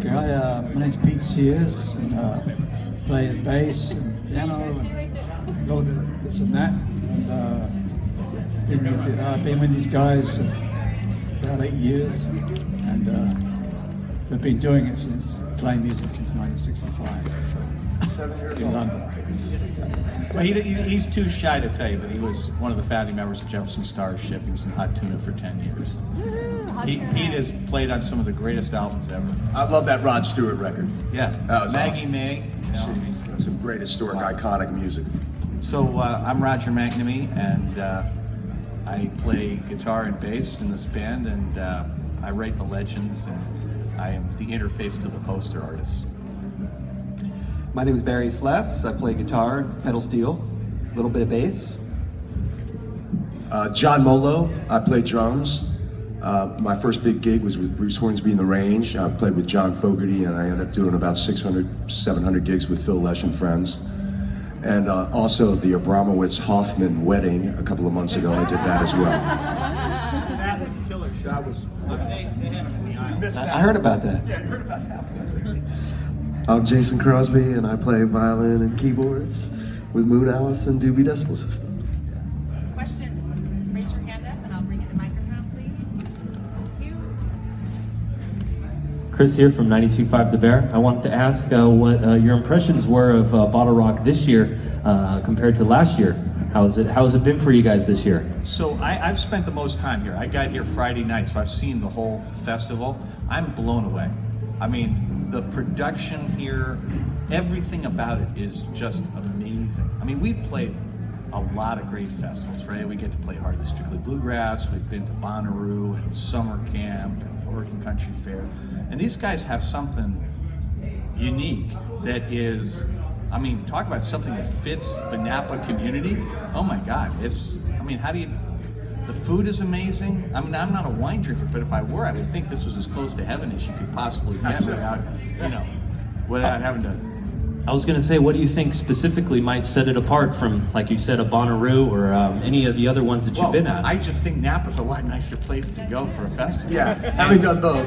Okay, my name's Pete Sears, and play the bass and piano and a little bit of this and that. And been with these guys about 8 years, and we've been doing it since playing music since 1965. So, 7 years in old. London. Well, he's too shy to tell you, but he was one of the founding members of Jefferson Starship. He was in Hot Tuna for 10 years. Pete has played on some of the greatest albums ever. I love that Rod Stewart record. Yeah, That was Maggie awesome. May. You know. Some great historic, iconic music. So I'm Roger McNamee, and I play guitar and bass in this band, and I write the legends, and I am the interface to the poster artists. My name is Barry Sless. I play guitar, pedal steel, a little bit of bass. John Molo, I play drums. My first big gig was with Bruce Hornsby in the Range. I played with John Fogerty, and I ended up doing about 600, 700 gigs with Phil Lesh and friends. And also the Abramowitz-Hoffman wedding a couple of months ago, I did that as well. That was a killer show. That was... They had him in the aisle. I heard about that. Yeah, I heard about that. I'm Jason Crosby, and I play violin and keyboards with Moonalice and Doobie Decimal System. Questions? Raise your hand up and I'll bring you the microphone, please. Thank you. Chris here from 92.5 The Bear. I wanted to ask what your impressions were of BottleRock this year compared to last year. How has it been for you guys this year? So I've spent the most time here. I got here Friday night, so I've seen the whole festival. I'm blown away. I mean, the production here, everything about it is just amazing. I mean, we've played a lot of great festivals, right? We get to play Hardly Strictly Bluegrass, we've been to Bonnaroo and Summer Camp and Oregon Country Fair. And these guys have something unique that is, I mean, talk about something that fits the Napa community. Oh my God, the food is amazing. I mean, I'm not a wine drinker, but if I were, I would think this was as close to heaven as you could possibly get without having to. I was going to say, what do you think specifically might set it apart from, like you said, a Bonnaroo or any of the other ones that you've been at? I just think Napa's a lot nicer place to go for a festival. Yeah, having done both.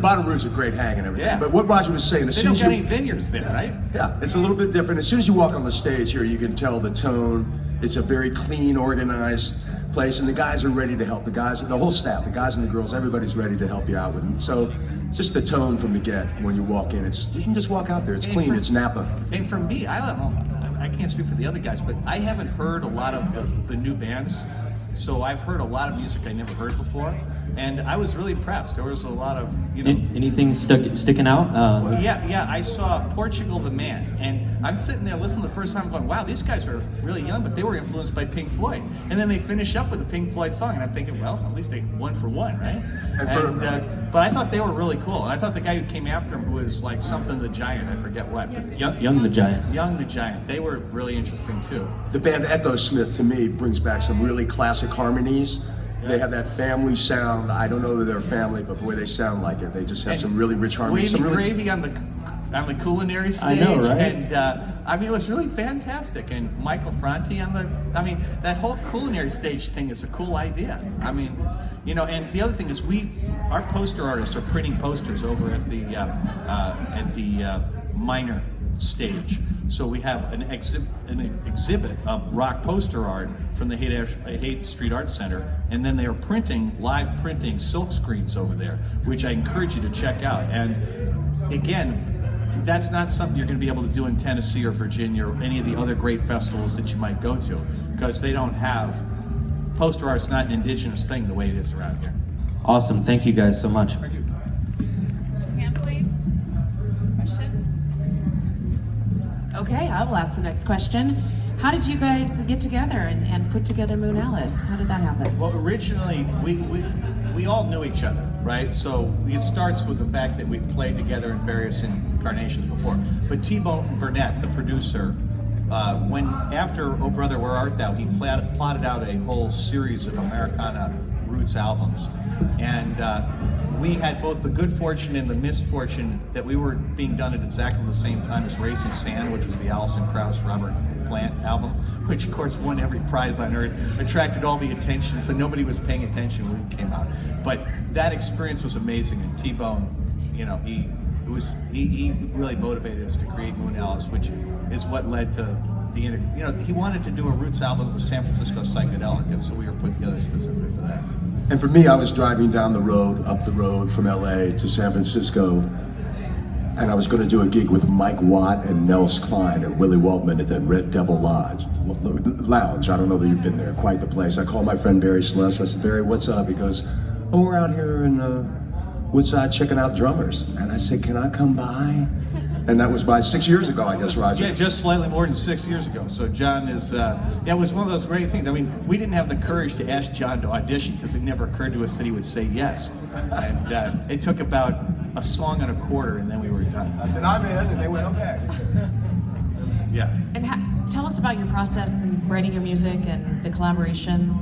Bonnaroo's a great hang and everything. Yeah. But what Roger was saying, as They soon don't as got you... any vineyards there, right? Yeah, it's a little bit different. As soon as you walk on the stage here, you can tell the tone. It's a very clean, organized place, and the guys are ready to help. The whole staff, the guys and the girls, everybody's ready to help you out with it. So, just the tone from the get when you walk in. You can just walk out there. It's clean. It's Napa. And for me, I can't speak for the other guys, but I haven't heard a lot of the new bands. So I've heard a lot of music I never heard before, and I was really impressed. There was a lot of, Anything sticking out? Yeah, I saw Portugal the Man, and I'm sitting there listening the first time going, wow, these guys are really young, but they were influenced by Pink Floyd. And then they finish up with a Pink Floyd song, and I'm thinking, well, at least they one for one, right? But I thought they were really cool. And I thought the guy who came after him, who was like something the Giant, I forget what. But Young the Giant. Young the Giant. They were really interesting too. The band Echo Smith, to me, brings back some really classic harmonies. They have that family sound. I don't know that they're family, but boy, they sound like it. They just have some really rich harmonies. Wavy Gravy on the culinary stage. I know, right? And it was really fantastic. And Michael Franti that whole culinary stage thing is a cool idea. And the other thing is our poster artists are printing posters over at the minor stage. So we have an exhibit of rock poster art from the Haight Street Art Center, and then they are live printing silk screens over there, which I encourage you to check out. And again, that's not something you're going to be able to do in Tennessee or Virginia or any of the other great festivals that you might go to, because they don't have, poster art's not an indigenous thing the way it is around here. Awesome. Thank you guys so much. Thank you. Raise your hand, please. Questions? Okay, I will ask the next question. How did you guys get together and put together Moonalice? How did that happen? Well, originally, we all knew each other, right? So it starts with the fact that we played together in various incarnations before. But T-Bone Burnett, the producer, after Oh Brother, Where Art Thou, he plotted out a whole series of Americana roots albums. And we had both the good fortune and the misfortune that we were being done at exactly the same time as Racing Sand, which was the Alison Krauss Robert Plant album, which of course won every prize on earth, attracted all the attention, so nobody was paying attention when it came out. But that experience was amazing, and T-Bone, you know, he really motivated us to create Moonalice, which is what led to the, you know, he wanted to do a Roots album that was San Francisco psychedelic, and so we were put together specifically for that. And for me, I was driving down the road, up the road from LA to San Francisco, and I was going to do a gig with Mike Watt and Nels Klein and Willie Waltman at the Red Devil Lounge. I don't know that you've been there, quite the place. I called my friend Barry Sless. I said, Barry, what's up? He goes, oh, we're out here in Woodside checking out drummers. And I said, can I come by? And that was by 6 years ago, I guess, Roger. Yeah, just slightly more than 6 years ago. So John is, yeah, it was one of those great things. I mean, we didn't have the courage to ask John to audition because it never occurred to us that he would say yes. And it took about a song and a quarter, and then we were done. I said, I'm in, and they went, okay. Yeah. And tell us about your process in writing your music and the collaboration,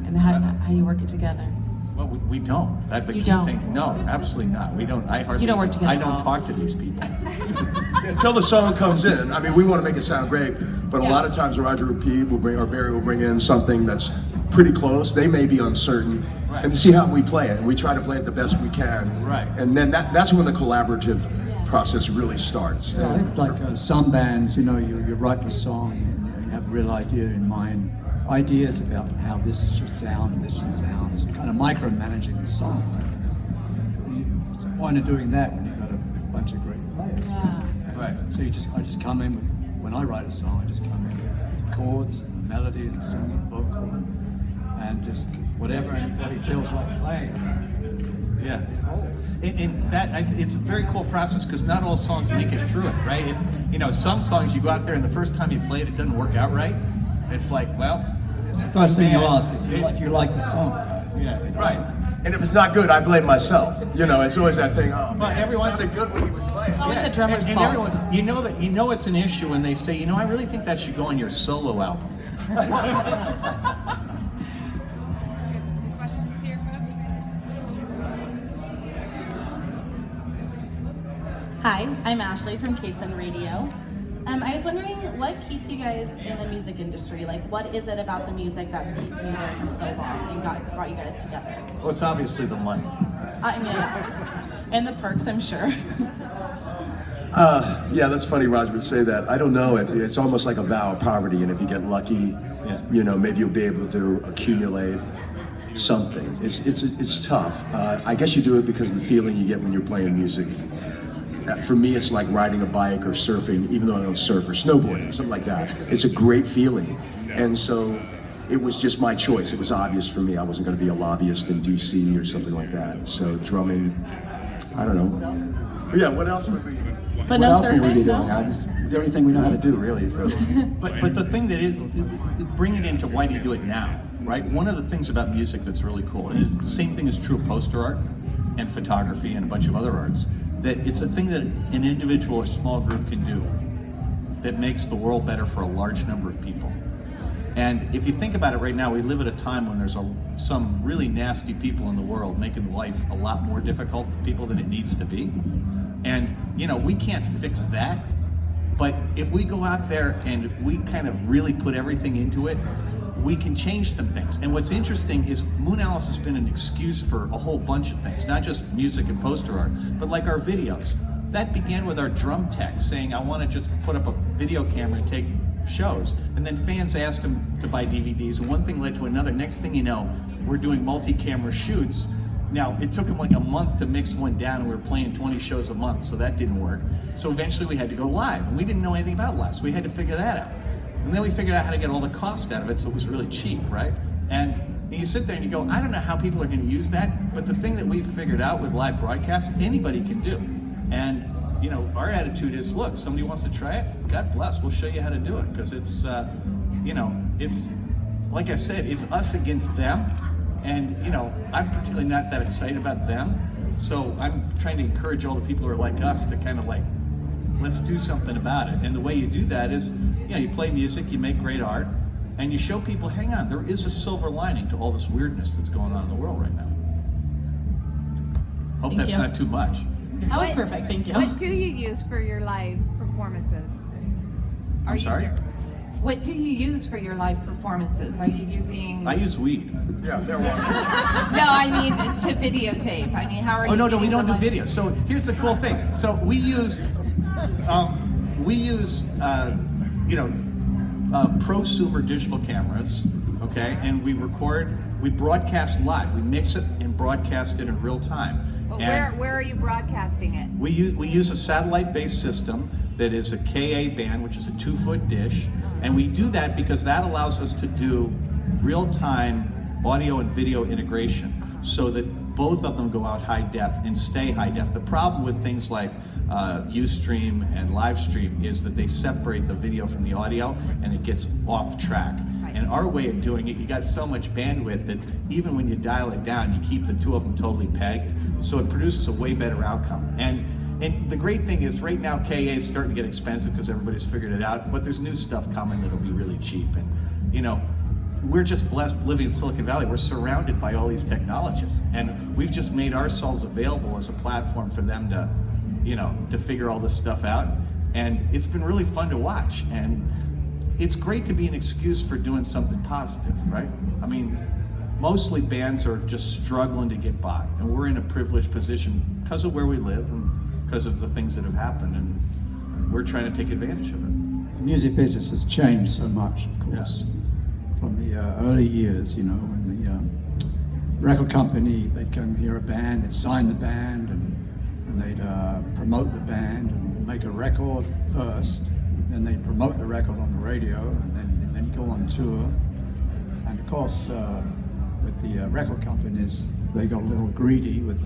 and how you work it together. Well, we don't. That's the You key don't? thing. No, absolutely not. We don't. I hardly. You don't work together I at don't all. talk to these people. Until the song comes in, I mean, we want to make it sound great, but Yeah. a lot of times Roger or Pete will bring, or Barry will bring in something that's pretty close. They may be uncertain, Right. and see how we play it. And we try to play it the best we can. Right. And then that's when the collaborative process really starts. I think like some bands, you know, you write the song and you have a real idea in mind, ideas about how this should sound and this should sound. It's kind of micromanaging the song. What's the point of doing that when you've got a bunch of great players? Yeah. Right. So I just come in with, when I write a song, I just come in with chords, and melody, and singing, vocal, and just whatever anybody feels like playing. Yeah. And that it's a very cool process because not all songs make it through it, right? It's, you know, some songs you go out there and the first time you play it, it doesn't work out right. It's like, well, It's the first thing you man, ask is, do you like the song? Yeah. Right. And if it's not good, I blame myself. You know, it's always that thing, oh, Well, man, everyone's it sounded good when he was playing. It's always Yeah, the drummer's and fault. everyone, you know it's an issue when they say, you know, I really think that should go on your solo album. There's some questions here, folks. Hi, I'm Ashley from KSN Radio. I was wondering what keeps you guys in the music industry? Like, what is it about the music that's keeping you there for so long and brought you guys together? Well, it's obviously the money. Yeah. And the perks, I'm sure. Yeah, that's funny Roger would say that. I don't know, it's almost like a vow of poverty, and if you get lucky, Yeah. you know, maybe you'll be able to accumulate something. It's tough. I guess you do it because of the feeling you get when you're playing music. For me, it's like riding a bike or surfing, even though I don't surf, or snowboarding, something like that. It's a great feeling. And so it was just my choice. It was obvious for me. I wasn't going to be a lobbyist in DC or something like that. So drumming, I don't know. But yeah, what else would we? But What no else would we be surfing, doing? no? It's the only thing we know how to do, really. So. But the thing that is, bring it into why do you do it now, right? One of the things about music that's really cool, and the same thing is true of poster art and photography and a bunch of other arts, that it's a thing that an individual or small group can do that makes the world better for a large number of people. And if you think about it right now, we live at a time when there's some really nasty people in the world making life a lot more difficult for people than it needs to be. And, you know, we can't fix that, but if we go out there and we kind of really put everything into it, we can change some things. And what's interesting is Moonalice has been an excuse for a whole bunch of things, not just music and poster art, but like our videos. That began with our drum tech saying, I want to just put up a video camera and take shows. And then fans asked him to buy DVDs, and one thing led to another. Next thing you know, we're doing multi-camera shoots. Now, it took him like a month to mix one down, and we were playing 20 shows a month, so that didn't work. So eventually we had to go live, and we didn't know anything about live, so we had to figure that out. And then we figured out how to get all the cost out of it so it was really cheap, right? And you sit there and you go, I don't know how people are going to use that, but the thing that we've figured out with live broadcast, anybody can do. And, you know, our attitude is, look, somebody wants to try it, God bless, we'll show you how to do it. Because it's, you know, it's, like I said, it's us against them. And, you know, I'm particularly not that excited about them. So I'm trying to encourage all the people who are like us to kind of like, let's do something about it. And the way you do that is, you know, you play music, you make great art, and you show people, hang on, there is a silver lining to all this weirdness that's going on in the world right now. Hope Thank that's you. not too much. That was perfect, thank you. What do you use for your live performances? I'm sorry? What do you use for your live performances? Are you using? I use weed. Yeah, they're one. No, I mean to videotape. I mean, how are you? Oh no, we getting don't the do video. So here's the cool thing. So we use prosumer digital cameras, okay, and we broadcast live. We mix it and broadcast it in real time. Well, And where are you broadcasting it? we use a satellite-based system that is a Ka band, which is a 2-foot dish, and we do that because that allows us to do real-time audio and video integration, so that both of them go out high def and stay high def. The problem with things like Ustream and Livestream is that they separate the video from the audio and it gets off track. And our way of doing it, you got so much bandwidth that even when you dial it down, you keep the two of them totally pegged, so it produces a way better outcome. And the great thing is right now Ka is starting to get expensive because everybody's figured it out, but there's new stuff coming that'll be really cheap. And you know, we're just blessed living in Silicon Valley. We're surrounded by all these technologists, and we've just made ourselves available as a platform for them to, you know, to figure all this stuff out. And it's been really fun to watch. And it's great to be an excuse for doing something positive, right? I mean, mostly bands are just struggling to get by, and we're in a privileged position because of where we live and because of the things that have happened, and we're trying to take advantage of it. The music business has changed so much, of course, from the early years, you know, when the record company, they'd come hear a band, they'd sign the band, and they'd promote the band and make a record first, then they'd promote the record on the radio, and then you go on tour. And of course, with the record companies, they got a little greedy with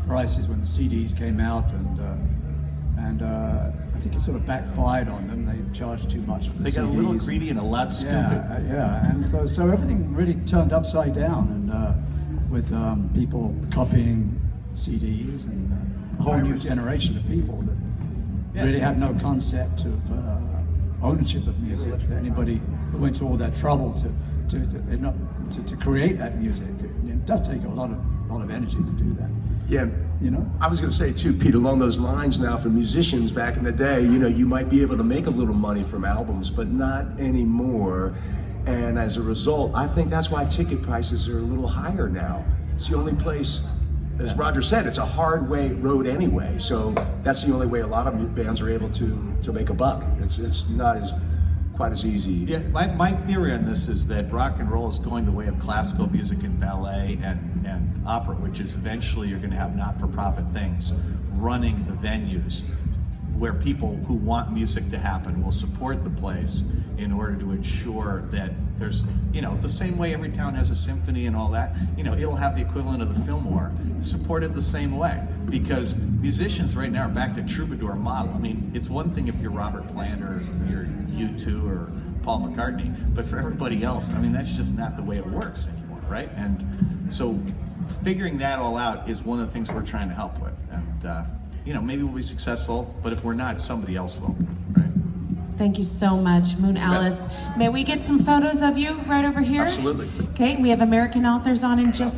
prices when the CDs came out, and I think it sort of backfired on them. They charged too much for the CDs. They got a little greedy and a lot stupid. Yeah, and so everything really turned upside down, and with people copying CDs, and a whole new generation of people that really have no concept of ownership of music. Anybody who went to all that trouble to create that music, it does take a lot of energy to do that. Yeah, you know. I was going to say too, Pete, along those lines now, for musicians back in the day, you know, you might be able to make a little money from albums, but not anymore. And as a result, I think that's why ticket prices are a little higher now. It's the only place, as Roger said, it's a hard road anyway. So that's the only way a lot of bands are able to make a buck. It's not quite as easy. Yeah, my theory on this is that rock and roll is going the way of classical music and ballet and opera, which is eventually you're going to have not-for-profit things running the venues where people who want music to happen will support the place in order to ensure that there's, you know, the same way every town has a symphony and all that, you know, it'll have the equivalent of the Fillmore, supported the same way, because musicians right now are back to troubadour model. I mean, it's one thing if you're Robert Plant or you're U2 or Paul McCartney, but for everybody else, I mean, that's just not the way it works anymore, right? And so figuring that all out is one of the things we're trying to help with. And, you know, maybe we'll be successful, but if we're not, somebody else will, right? Thank you so much, Moonalice. May we get some photos of you right over here? Absolutely. Okay, we have American authors on in just